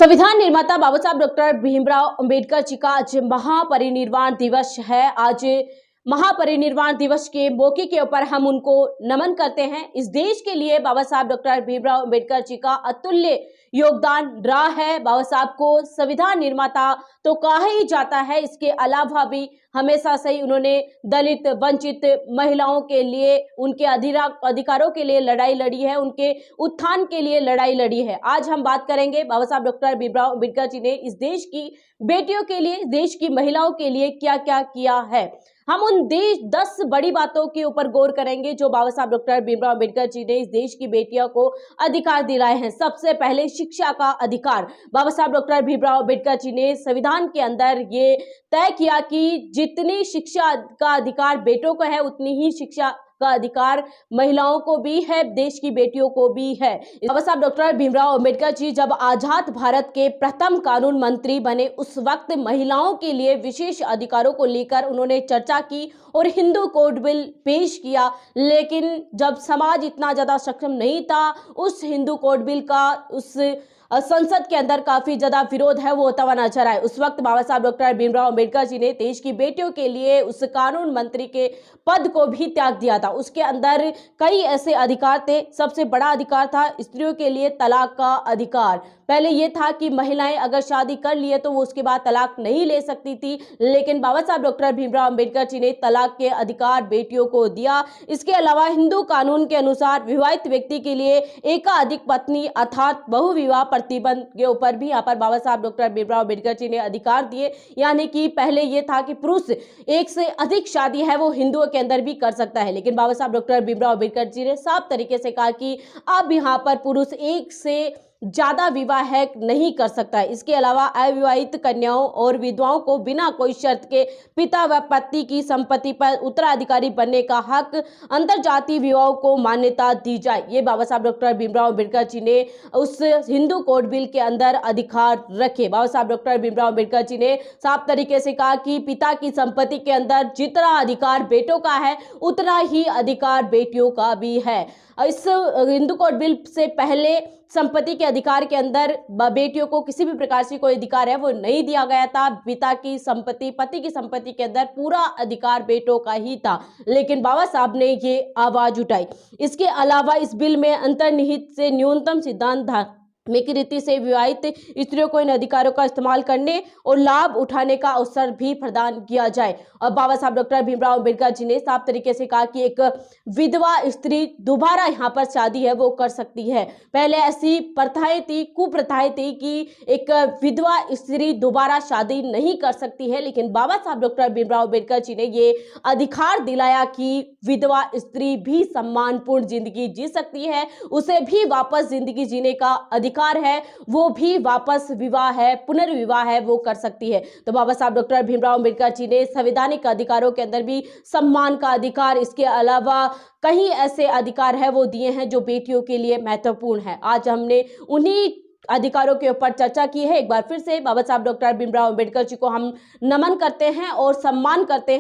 संविधान निर्माता बाबा साहब डॉक्टर भीमराव अंबेडकर जी का आज महापरिनिर्वाण दिवस है। आज महापरिनिर्वाण दिवस के मौके के ऊपर हम उनको नमन करते हैं। इस देश के लिए बाबा साहब डॉक्टर भीमराव अंबेडकर जी का अतुल्य योगदान रहा है। बाबा साहब को संविधान निर्माता तो कहा ही जाता है, इसके अलावा भी हमेशा से ही उन्होंने दलित, वंचित महिलाओं के लिए, उनके अधिकारों के लिए लड़ाई लड़ी है, उनके उत्थान के लिए लड़ाई लड़ी है। आज हम बात करेंगे बाबा साहब डॉक्टर भीमराव अंबेडकर जी ने इस देश की बेटियों के लिए, देश की महिलाओं के लिए क्या क्या किया है। हम उन 10 बड़ी बातों के ऊपर गौर करेंगे जो बाबा साहब डॉक्टर भीमराव अंबेडकर जी ने इस देश की बेटियों को अधिकार दिलाए हैं। सबसे पहले शिक्षा का अधिकार। बाबा साहब डॉक्टर भीमराव अंबेडकर जी ने संविधान के अंदर ये तय किया कि जितनी शिक्षा का अधिकार बेटों को है, उतनी ही शिक्षा का अधिकार महिलाओं को भी है, देश की बेटियों को भी है। बाबा साहब डॉक्टर भीमराव अंबेडकर जी जब आजाद भारत के प्रथम कानून मंत्री बने, उस वक्त महिलाओं के लिए विशेष अधिकारों को लेकर उन्होंने चर्चा की और हिंदू कोड बिल पेश किया। लेकिन जब समाज इतना ज्यादा सक्षम नहीं था, उस हिंदू कोड बिल का उस संसद के अंदर काफी ज्यादा विरोध है वो होता हुआ नजर आए। उस वक्त बाबा साहब डॉक्टर भीमराव अंबेडकर जी ने देश की बेटियों के लिए उस कानून मंत्री के पद को भी त्याग दिया था। उसके अंदर कई ऐसे अधिकार थे। सबसे बड़ा अधिकार था स्त्रियों के लिए तलाक का अधिकार। पहले यह था कि महिलाएं अगर शादी कर लिए तो वो उसके बाद तलाक नहीं ले सकती थी, लेकिन बाबा साहब डॉक्टर भीमराव अंबेडकर जी ने तलाक के अधिकार बेटियों को दिया। इसके अलावा हिंदू कानून के अनुसार विवाहित व्यक्ति के लिए एकाधिक पत्नी अर्थात बहुविवाह प्रतिबंध के ऊपर भी यहाँ पर बाबा साहब डॉक्टर भीमराव अंबेडकर जी ने अधिकार दिए। यानी कि पहले यह था कि पुरुष एक से अधिक शादी है वो हिंदुओं के अंदर भी कर सकता है, लेकिन बाबा साहब डॉक्टर भीमराव अंबेडकर जी ने साफ तरीके से कहा कि अब यहाँ पर पुरुष एक से ज्यादा विवाह है नहीं कर सकता है। इसके अलावा अविवाहित कन्याओं और विधवाओं को बिना कोई शर्त के पिता व पति की संपत्ति पर उत्तराधिकारी बनने का हक, अंतरजातीय विवाहों को मान्यता दी जाए। ये बाबा साहब डॉक्टर भीमराव अंबेडकर जी ने उस हिंदू कोड बिल के अंदर अधिकार रखे। बाबा साहब डॉक्टर भीमराव अंबेडकर जी ने साफ तरीके से कहा कि पिता की संपत्ति के अंदर जितना अधिकार बेटों का है, उतना ही अधिकार बेटियों का भी है। इस हिंदू कोड बिल से पहले संपत्ति के अधिकार के अंदर बेटियों को किसी भी प्रकार से कोई अधिकार है वो नहीं दिया गया था। पिता की संपत्ति, पति की संपत्ति के अंदर पूरा अधिकार बेटों का ही था, लेकिन बाबा साहब ने ये आवाज उठाई। इसके अलावा इस बिल में अंतर्निहित से न्यूनतम सिद्धांत था की रीति से विवाहित स्त्रियों को इन अधिकारों का इस्तेमाल करने और लाभ उठाने का अवसर भी प्रदान किया जाए। और बाबा साहब डॉक्टर भीमराव अंबेडकर जी ने साफ तरीके से कहा कि एक विधवा स्त्री दोबारा यहाँ पर शादी है वो कर सकती है। पहले ऐसी प्रथाएं थी, कुप्रथाएं थी कि एक विधवा स्त्री दोबारा शादी नहीं कर सकती है, लेकिन बाबा साहब डॉक्टर भीमराव अंबेडकर जी ने ये अधिकार दिलाया कि विधवा स्त्री भी सम्मानपूर्ण जिंदगी जी सकती है, उसे भी वापस जिंदगी जीने का अधिकार है, वो भी वापस विवाह है, पुनर्विवाह है वो कर सकती है। तो बाबा साहब डॉक्टर भीमराव अंबेडकर जी ने संवैधानिक अधिकारों के अंदर भी सम्मान का अधिकार, इसके अलावा कई ऐसे अधिकार है वो दिए हैं जो बेटियों के लिए महत्वपूर्ण है। आज हमने उन्हीं अधिकारों के ऊपर चर्चा की है। एक बार फिर से बाबा साहब डॉक्टर भीमराव अंबेडकर जी को हम नमन करते हैं और सम्मान करते हैं।